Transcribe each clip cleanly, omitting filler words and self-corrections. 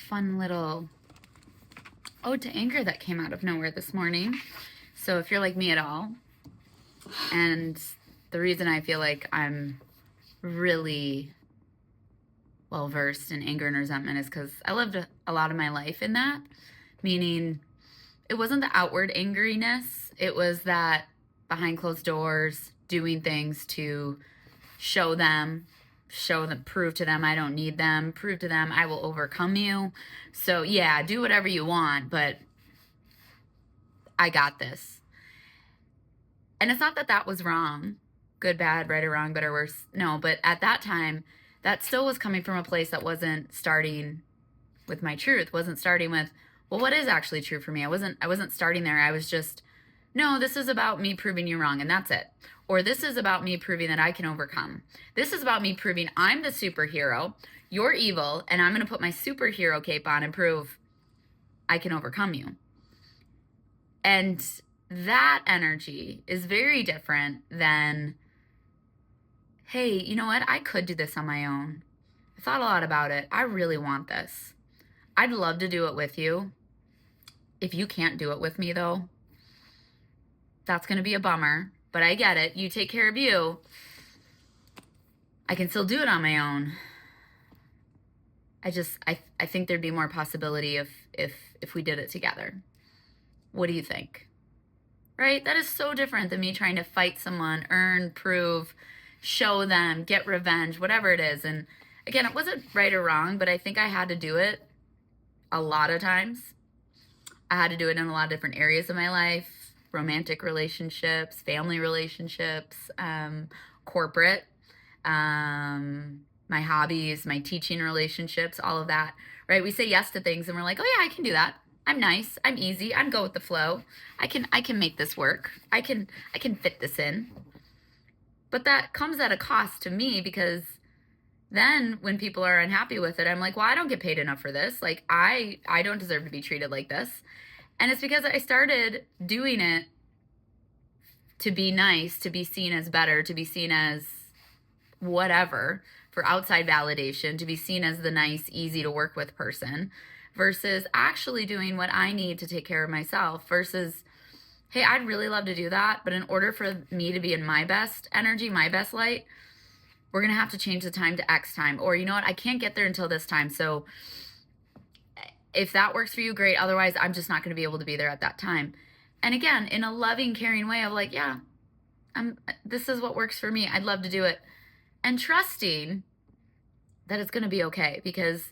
fun little ode to anger that came out of nowhere this morning. So if you're like me at all, and the reason I feel like I'm really well versed in anger and resentment is because I lived a lot of my life in that, meaning it wasn't the outward angeriness, it was that behind closed doors, doing things to show them, prove to them I don't need them, prove to them I will overcome you. So yeah, do whatever you want, but I got this. And it's not that that was wrong, good, bad, right or wrong, better, worse. No, but at that time, that still was coming from a place that wasn't starting with my truth, wasn't starting with, well, what is actually true for me? I wasn't starting there. I was just, no, this is about me proving you wrong, and that's it. Or this is about me proving that I can overcome. This is about me proving I'm the superhero, you're evil, and I'm going to put my superhero cape on and prove I can overcome you. And that energy is very different than, hey, you know what? I could do this on my own. I thought a lot about it. I really want this. I'd love to do it with you. If you can't do it with me, though, that's going to be a bummer. But I get it. You take care of you. I can still do it on my own. I think there'd be more possibility if we did it together. What do you think? Right? That is so different than me trying to fight someone, earn, prove, show them, get revenge, whatever it is. And again, it wasn't right or wrong, but I think I had to do it a lot of times. I had to do it in a lot of different areas of my life, romantic relationships, family relationships, corporate, my hobbies, my teaching relationships, all of that, right? We say yes to things and we're like, oh yeah, I can do that. I'm nice. I'm easy. I'm go with the flow. I can make this work. I can fit this in. But that comes at a cost to me, because then when people are unhappy with it, I'm like, well, I don't get paid enough for this. Like I don't deserve to be treated like this. And it's because I started doing it to be nice, to be seen as better, to be seen as whatever, for outside validation, to be seen as the nice, easy to work with person, versus actually doing what I need to take care of myself, versus, hey, I'd really love to do that, but in order for me to be in my best energy, my best light, we're going to have to change the time to X time. Or, you know what, I can't get there until this time. So if that works for you, great. Otherwise, I'm just not going to be able to be there at that time. And again, in a loving, caring way of like, yeah, this is what works for me. I'd love to do it. And trusting that it's going to be okay. Because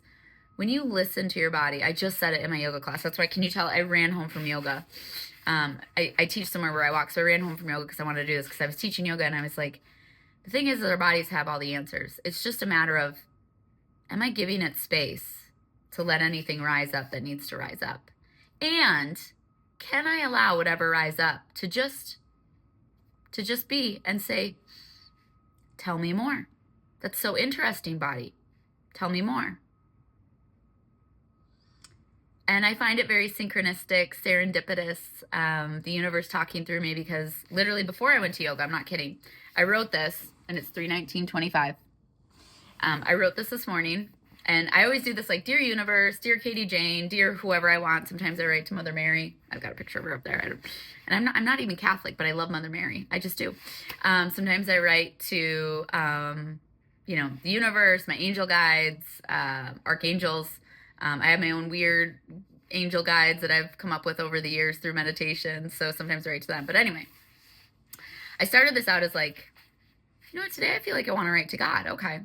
when you listen to your body, I just said it in my yoga class. That's why, can you tell, I ran home from yoga. I teach somewhere where I walk. So I ran home from yoga because I wanted to do this, because I was teaching yoga and I was like, the thing is that our bodies have all the answers. It's just a matter of, am I giving it space to let anything rise up that needs to rise up? And can I allow whatever rise up to just be and say, tell me more. That's so interesting, body. Tell me more. And I find it very synchronistic, serendipitous, the universe talking through me, because literally before I went to yoga, I'm not kidding, I wrote this, and it's 3/19/25. I wrote this morning, and I always do this like, dear universe, dear Katie Jane, dear whoever I want. Sometimes I write to Mother Mary. I've got a picture of her up there. And I'm not even Catholic, but I love Mother Mary. I just do. Sometimes I write to, the universe, my angel guides, archangels. I have my own weird angel guides that I've come up with over the years through meditation. So sometimes I write to them. But anyway, I started this out as like, you know what, today I feel like I want to write to God. Okay.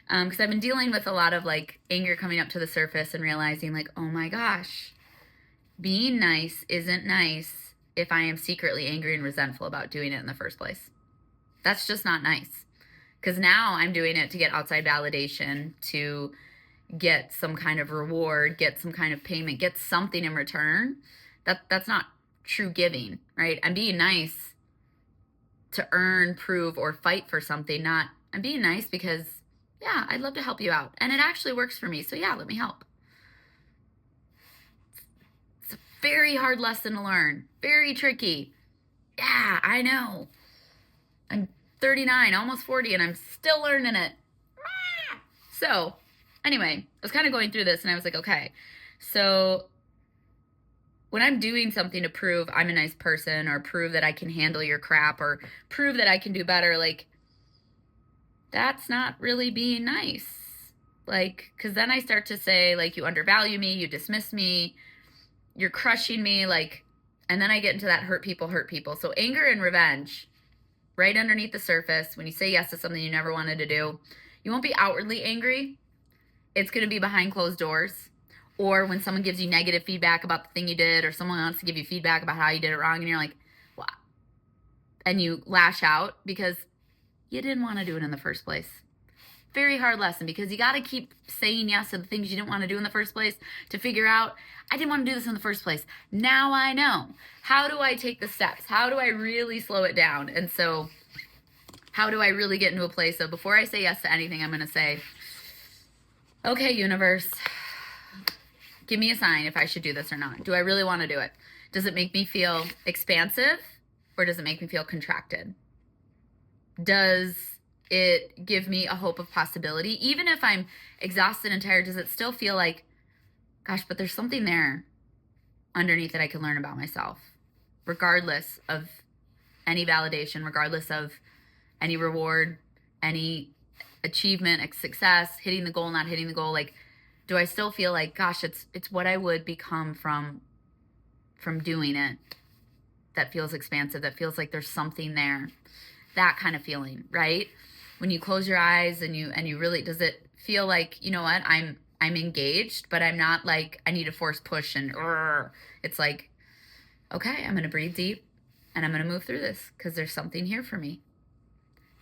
Because I've been dealing with a lot of like anger coming up to the surface and realizing like, oh my gosh, being nice isn't nice if I am secretly angry and resentful about doing it in the first place. That's just not nice. Because now I'm doing it to get outside validation, to get some kind of reward, get some kind of payment, get something in return. That's not true giving, right? I'm being nice to earn, prove, or fight for something. Not, I'm being nice because, yeah, I'd love to help you out. And it actually works for me. So yeah, let me help. It's a very hard lesson to learn. Very tricky. Yeah, I know. I'm 39, almost 40, and I'm still learning it. So Anyway, I was kind of going through this and I was like, okay, so when I'm doing something to prove I'm a nice person or prove that I can handle your crap or prove that I can do better, like, that's not really being nice. Like, because then I start to say, like, you undervalue me, you dismiss me, you're crushing me, like, and then I get into that hurt people. So anger and revenge, right underneath the surface, when you say yes to something you never wanted to do, you won't be outwardly angry. It's going to be behind closed doors. Or when someone gives you negative feedback about the thing you did, or someone wants to give you feedback about how you did it wrong, and you're like, what? And you lash out because you didn't want to do it in the first place. Very hard lesson, because you got to keep saying yes to the things you didn't want to do in the first place to figure out, I didn't want to do this in the first place. Now I know. How do I take the steps? How do I really slow it down? And so how do I really get into a place of, before I say yes to anything, I'm going to say, okay, universe, give me a sign if I should do this or not. Do I really want to do it? Does it make me feel expansive, or does it make me feel contracted? Does it give me a hope of possibility? Even if I'm exhausted and tired, does it still feel like, gosh, but there's something there underneath that I can learn about myself, regardless of any validation, regardless of any reward, any achievement, success, hitting the goal, not hitting the goal? Like, do I still feel like, gosh, it's what I would become from doing it that feels expansive, that feels like there's something there, that kind of feeling, right? When you close your eyes and you really, does it feel like, you know what, I'm engaged, but I'm not like, I need a force push and it's like, okay, I'm going to breathe deep and I'm going to move through this because there's something here for me.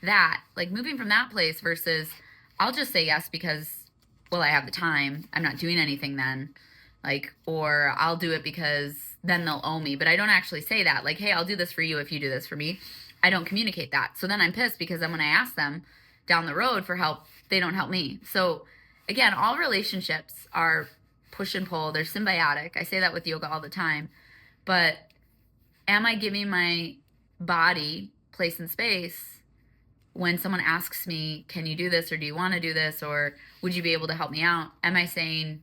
That, like, moving from that place versus I'll just say yes because, well, I have the time, I'm not doing anything then, like, or I'll do it because then they'll owe me. But I don't actually say that, like, hey, I'll do this for you if you do this for me. I don't communicate that. So then I'm pissed because then when I ask them down the road for help, they don't help me. So again, all relationships are push and pull. They're symbiotic. I say that with yoga all the time. But am I giving my body place and space when someone asks me, can you do this, or do you want to do this, or would you be able to help me out? Am I saying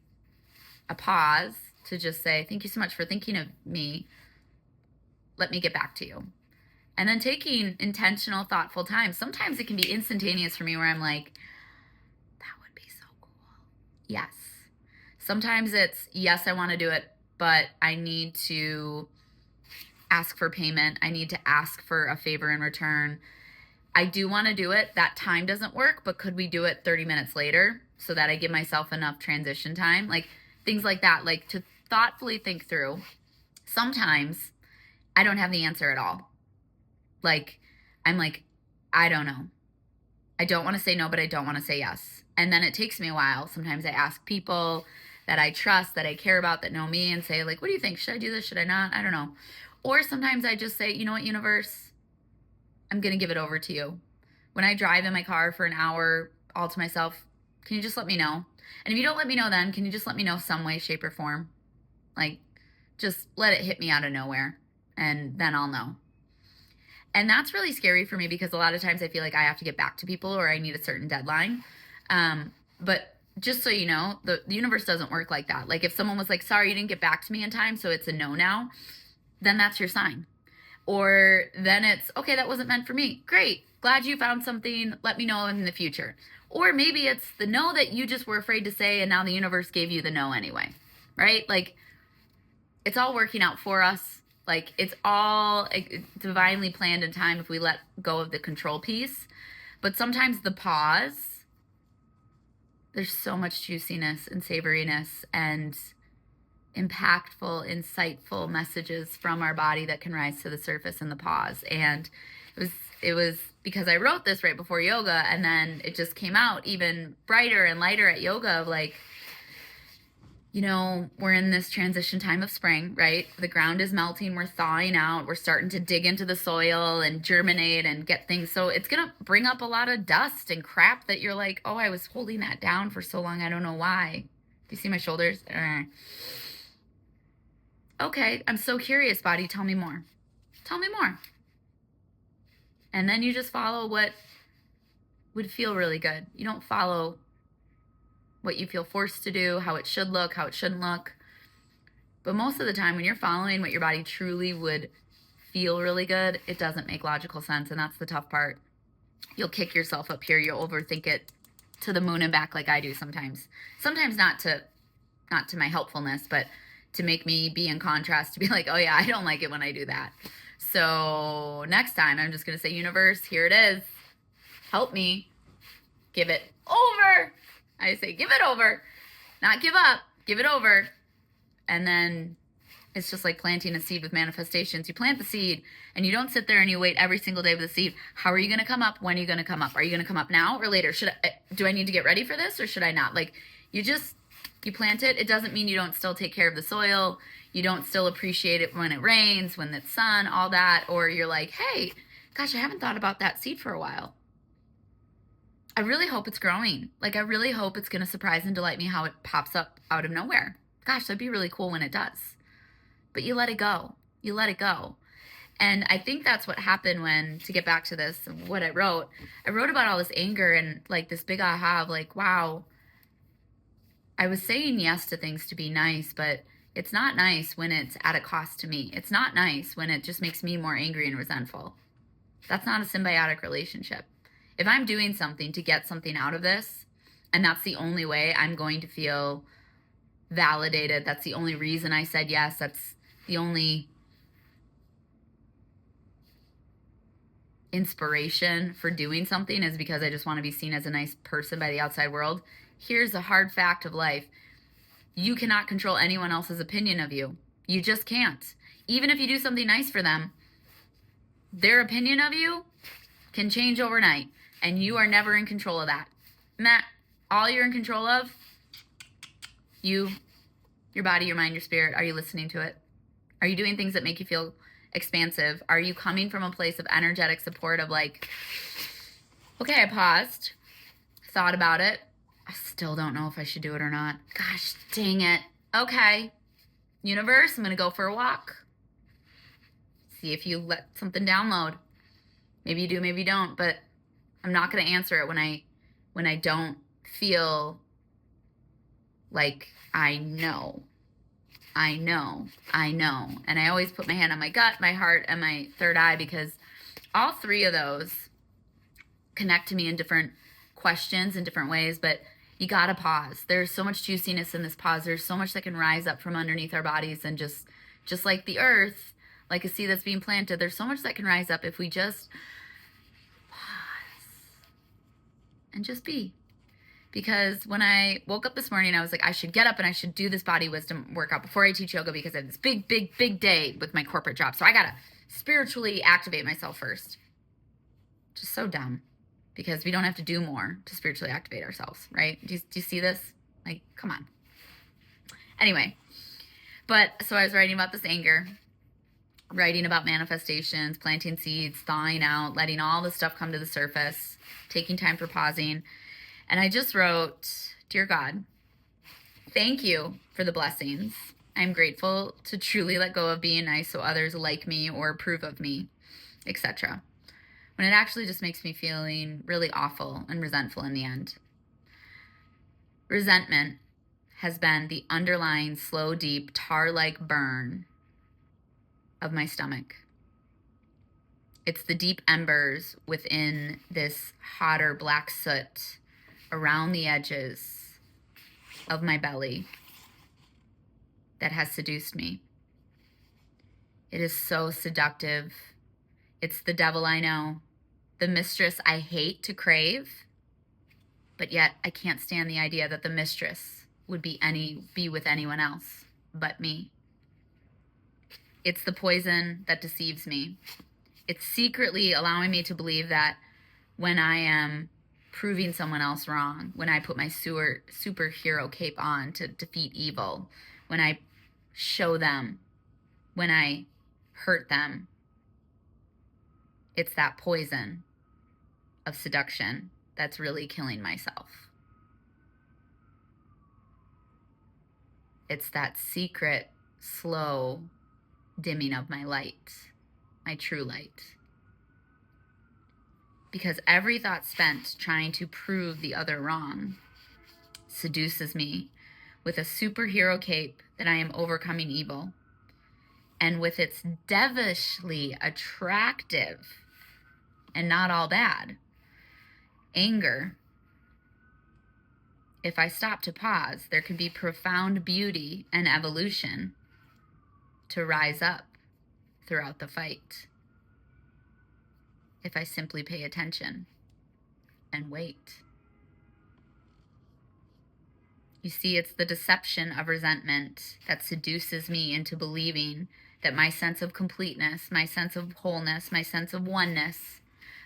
a pause to just say, thank you so much for thinking of me. Let me get back to you. And then taking intentional, thoughtful time. Sometimes it can be instantaneous for me where I'm like, that would be so cool. Yes. Sometimes it's, yes, I want to do it, but I need to ask for payment. I need to ask for a favor in return. I do want to do it. That time doesn't work, but could we do it 30 minutes later so that I give myself enough transition time? Like, things like that, like, to thoughtfully think through. Sometimes I don't have the answer at all. Like, I'm like, I don't know. I don't want to say no, but I don't want to say yes. And then it takes me a while. Sometimes I ask people that I trust, that I care about, that know me, and say, like, what do you think? Should I do this? Should I not? I don't know. Or sometimes I just say, you know what, universe, I'm going to give it over to you. When I drive in my car for an hour all to myself, can you just let me know? And if you don't let me know then, can you just let me know some way, shape, or form? Like, just let it hit me out of nowhere, and then I'll know. And that's really scary for me because a lot of times I feel like I have to get back to people or I need a certain deadline. But just so you know, the universe doesn't work like that. Like, if someone was like, sorry, you didn't get back to me in time, so it's a no now, then that's your sign. Or then it's, okay, that wasn't meant for me. Great. Glad you found something. Let me know in the future. Or maybe it's the no that you just were afraid to say, and now the universe gave you the no anyway, right? Like, it's all working out for us. Like, it's all divinely planned in time if we let go of the control piece. But sometimes the pause, there's so much juiciness and savoriness and impactful, insightful messages from our body that can rise to the surface in the pause. And it was because I wrote this right before yoga, and then it just came out even brighter and lighter at yoga of like, you know, we're in this transition time of spring, right? The ground is melting, we're thawing out, we're starting to dig into the soil and germinate and get things. So it's going to bring up a lot of dust and crap that you're like, oh, I was holding that down for so long, I don't know why. Do you see my shoulders? Okay, I'm so curious, body, tell me more. Tell me more. And then you just follow what would feel really good. You don't follow what you feel forced to do, how it should look, how it shouldn't look. But most of the time, when you're following what your body truly would feel really good, it doesn't make logical sense, and that's the tough part. You'll kick yourself up here. You'll overthink it to the moon and back like I do sometimes. Sometimes not to my helpfulness, but to make me be in contrast, to be like, oh yeah, I don't like it when I do that. So next time I'm just going to say, universe, here it is. Help me. Give it over. I say, give it over. Not give up. Give it over. And then it's just like planting a seed with manifestations. You plant the seed and you don't sit there and you wait every single day with the seed. How are you going to come up? When are you going to come up? Are you going to come up now or later? Do I need to get ready for this or should I not? Like you plant it. It doesn't mean you don't still take care of the soil. You don't still appreciate it when it rains, when it's sun, all that. Or you're like, hey, gosh, I haven't thought about that seed for a while. I really hope it's growing. Like I really hope it's going to surprise and delight me how it pops up out of nowhere. Gosh, that'd be really cool when it does. But you let it go. You let it go. And I think that's what happened when, to get back to this, what I wrote about all this anger and like this big aha of like, wow, I was saying yes to things to be nice, but it's not nice when it's at a cost to me. It's not nice when it just makes me more angry and resentful. That's not a symbiotic relationship. If I'm doing something to get something out of this, and that's the only way I'm going to feel validated, that's the only reason I said yes, that's the only inspiration for doing something is because I just want to be seen as a nice person by the outside world. Here's the hard fact of life. You cannot control anyone else's opinion of you. You just can't. Even if you do something nice for them, their opinion of you can change overnight, and you are never in control of that. All you're in control of, you, your body, your mind, your spirit. Are you listening to it? Are you doing things that make you feel expansive? Are you coming from a place of energetic support of like, okay, I paused, thought about it. I still don't know if I should do it or not. Gosh, dang it. Okay, universe, I'm going to go for a walk. See if you let something download. Maybe you do, maybe you don't, but I'm not going to answer it when I don't feel like I know. And I always put my hand on my gut, my heart, and my third eye because all three of those connect to me in different questions in different ways, but you got to pause. There's so much juiciness in this pause. There's so much that can rise up from underneath our bodies, and just like the earth, like a seed that's being planted, there's so much that can rise up if we just pause and just be. Because when I woke up this morning, I was like, I should get up and I should do this body wisdom workout before I teach yoga because I have this big, big, big day with my corporate job. So I got to spiritually activate myself first. Just so dumb because we don't have to do more to spiritually activate ourselves, right? Do you see this? Like, come on. Anyway, but so I was writing about this anger, writing about manifestations, planting seeds, thawing out, letting all this stuff come to the surface, taking time for pausing. And I just wrote, Dear God, thank you for the blessings. I'm grateful to truly let go of being nice so others like me or approve of me, etc. When it actually just makes me feeling really awful and resentful in the end. Resentment has been the underlying slow, deep, tar-like burn of my stomach. It's the deep embers within this hotter black soot around the edges of my belly that has seduced me. It is so seductive. It's the devil I know, the mistress I hate to crave, but yet I can't stand the idea that the mistress would be with anyone else but me. It's the poison that deceives me. It's secretly allowing me to believe that when I am proving someone else wrong, when I put my superhero cape on to defeat evil, when I show them, when I hurt them, it's that poison of seduction that's really killing myself. It's that secret, slow dimming of my light, my true light. Because every thought spent trying to prove the other wrong seduces me with a superhero cape that I am overcoming evil. And with its devilishly attractive and not all bad anger, if I stop to pause, there can be profound beauty and evolution to rise up throughout the fight. If I simply pay attention and wait. You see, it's the deception of resentment that seduces me into believing that my sense of completeness, my sense of wholeness, my sense of oneness,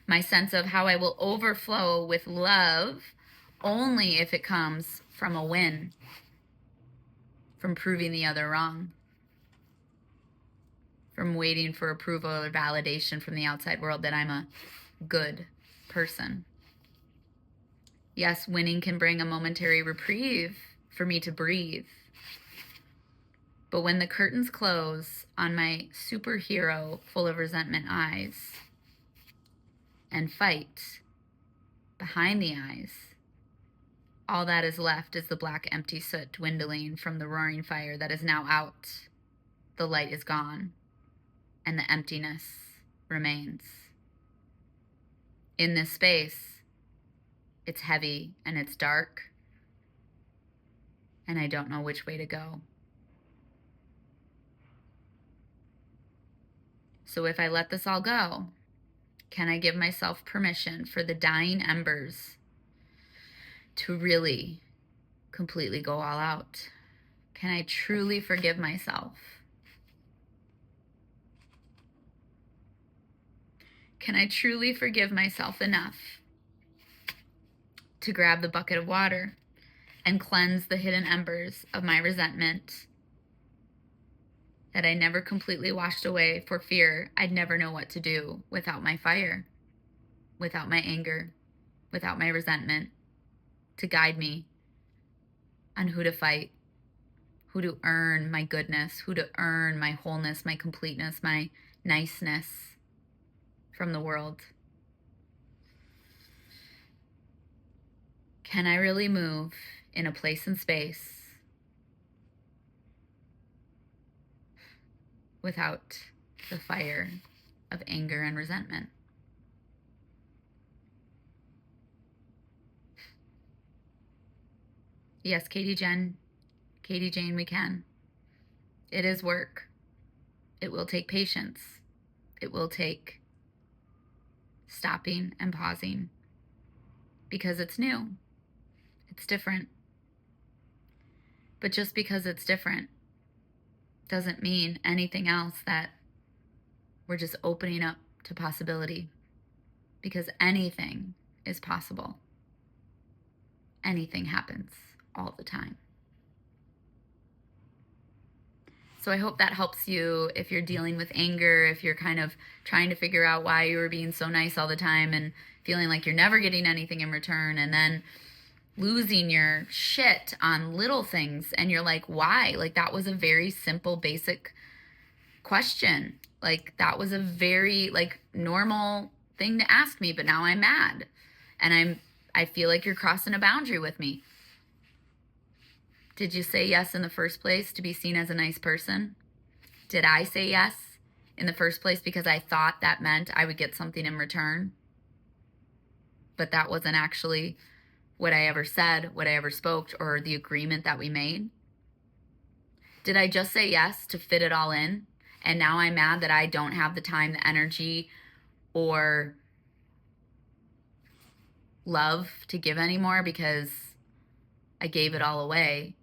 my sense of how I will overflow with love only if it comes from a win, from proving the other wrong, from waiting for approval or validation from the outside world that I'm a good person. Yes, winning can bring a momentary reprieve for me to breathe. But when the curtains close on my superhero full of resentment eyes and fight behind the eyes, all that is left is the black empty soot dwindling from the roaring fire that is now out. The light is gone, and the emptiness remains. In this space, it's heavy and it's dark, and I don't know which way to go. So if I let this all go, can I give myself permission for the dying embers to really completely go all out? Can I truly forgive myself? Can I truly forgive myself enough to grab the bucket of water and cleanse the hidden embers of my resentment that I never completely washed away for fear I'd never know what to do without my fire, without my anger, without my resentment to guide me on who to fight, who to earn my goodness, who to earn my wholeness, my completeness, my niceness from the world. Can I really move in a place and space without the fire of anger and resentment? Yes, Katie Jane, we can. It is work. It will take patience. It will take stopping and pausing because it's new. It's different. But just because it's different doesn't mean anything else that we're just opening up to possibility, because anything is possible. Anything happens all the time. So I hope that helps you if you're dealing with anger, if you're kind of trying to figure out why you were being so nice all the time and feeling like you're never getting anything in return, and then losing your shit on little things, and you're like, why? Like, that was a very simple, basic question. Like, that was a very, like, normal thing to ask me, but now I'm mad. And I feel like you're crossing a boundary with me. Did you say yes in the first place to be seen as a nice person? Did I say yes in the first place because I thought that meant I would get something in return? But that wasn't actually what I ever said, what I ever spoke, or the agreement that we made? Did I just say yes to fit it all in? And now I'm mad that I don't have the time, the energy, or love to give anymore because I gave it all away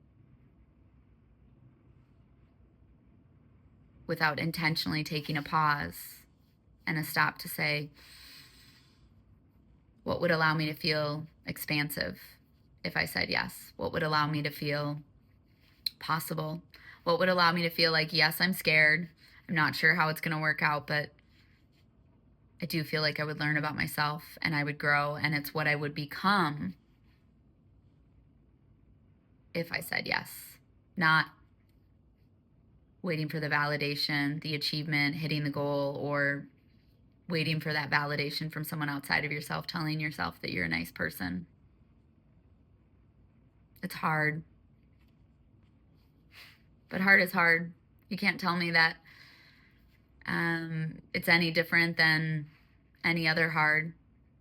without intentionally taking a pause and a stop to say, what would allow me to feel expansive if I said yes? What would allow me to feel possible? What would allow me to feel like, yes, I'm scared. I'm not sure how it's going to work out, but I do feel like I would learn about myself and I would grow, and it's what I would become if I said yes. Not waiting for the validation, the achievement, hitting the goal, or waiting for that validation from someone outside of yourself, telling yourself that you're a nice person. It's hard. But hard is hard. You can't tell me that it's any different than any other hard,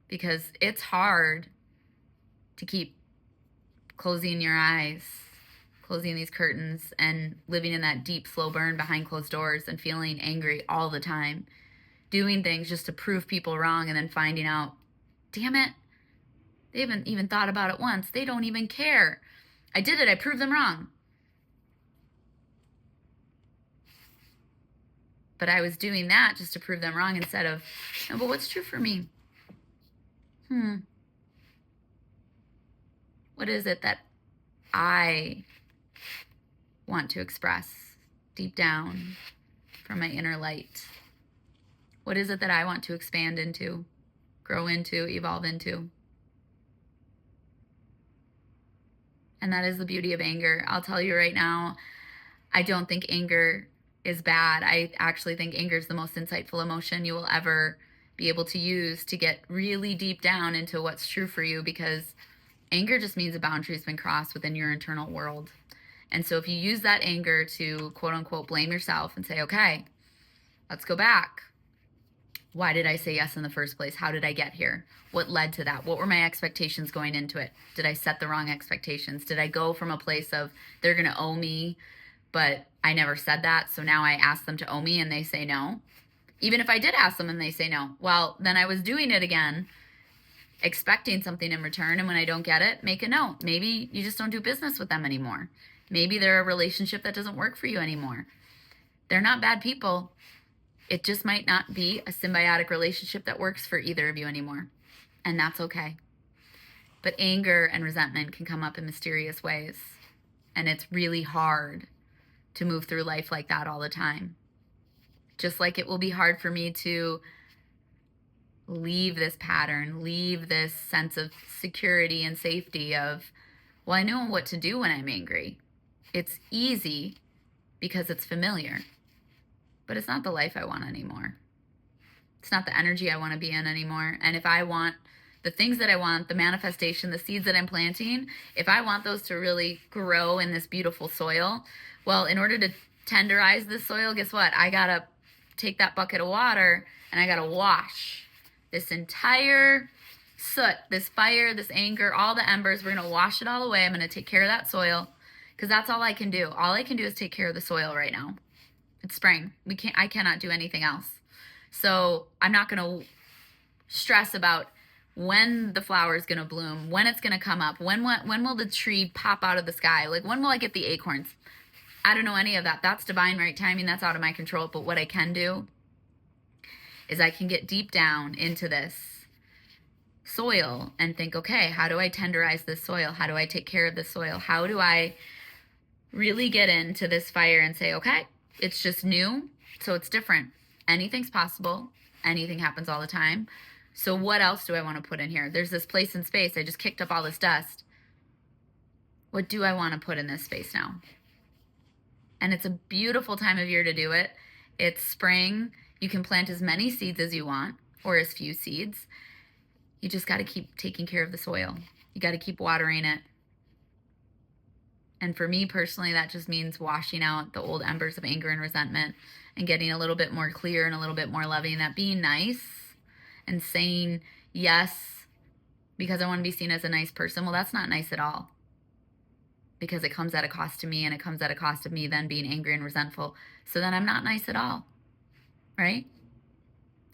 because it's hard to keep closing your eyes, closing these curtains, and living in that deep, slow burn behind closed doors and feeling angry all the time, doing things just to prove people wrong, and then finding out, damn it, they haven't even thought about it once. They don't even care. I did it. I proved them wrong. But I was doing that just to prove them wrong instead of, no, but what's true for me? What is it that I want to express deep down from my inner light? What is it that I want to expand into, grow into, evolve into? And that is the beauty of anger. I'll tell you right now, I don't think anger is bad. I actually think anger is the most insightful emotion you will ever be able to use to get really deep down into what's true for you, because anger just means a boundary's been crossed within your internal world. And so if you use that anger to quote unquote blame yourself and say, okay, let's go back. Why did I say yes in the first place? How did I get here? What led to that? What were my expectations going into it? Did I set the wrong expectations? Did I go from a place of they're going to owe me, but I never said that, so now I ask them to owe me and they say no? Even if I did ask them and they say no, well, then I was doing it again, expecting something in return, and when I don't get it, make a note. Maybe you just don't do business with them anymore. Maybe they're a relationship that doesn't work for you anymore. They're not bad people. It just might not be a symbiotic relationship that works for either of you anymore, and that's okay. But anger and resentment can come up in mysterious ways, and it's really hard to move through life like that all the time. Just like it will be hard for me to leave this pattern, leave this sense of security and safety of, well, I know what to do when I'm angry. It's easy because it's familiar, but it's not the life I want anymore. It's not the energy I want to be in anymore. And if I want the things that I want, the manifestation, the seeds that I'm planting, if I want those to really grow in this beautiful soil, well, in order to tenderize this soil, guess what? I got to take that bucket of water and I got to wash this entire soot, this fire, this anger, all the embers. We're going to wash it all away. I'm going to take care of that soil, because that's all I can do. All I can do is take care of the soil right now. It's spring. I cannot do anything else. So I'm not going to stress about when the flower is going to bloom, when it's going to come up, when will the tree pop out of the sky? Like, when will I get the acorns? I don't know any of that. That's divine right timing. That's out of my control. But what I can do is I can get deep down into this soil and think, okay, how do I tenderize this soil? How do I take care of this soil? How do I really get into this fire and say, okay, it's just new, so it's different. Anything's possible. Anything happens all the time. So what else do I want to put in here? There's this place in space. I just kicked up all this dust. What do I want to put in this space now? And it's a beautiful time of year to do it. It's spring. You can plant as many seeds as you want, or as few seeds. You just got to keep taking care of the soil. You got to keep watering it. And for me personally, that just means washing out the old embers of anger and resentment and getting a little bit more clear and a little bit more loving. That being nice and saying yes because I want to be seen as a nice person, well, that's not nice at all, because it comes at a cost to me, and it comes at a cost of me then being angry and resentful. So then I'm not nice at all, right?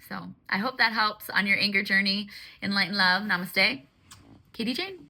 So I hope that helps on your anger journey. In light and love. Namaste. Katie Jane.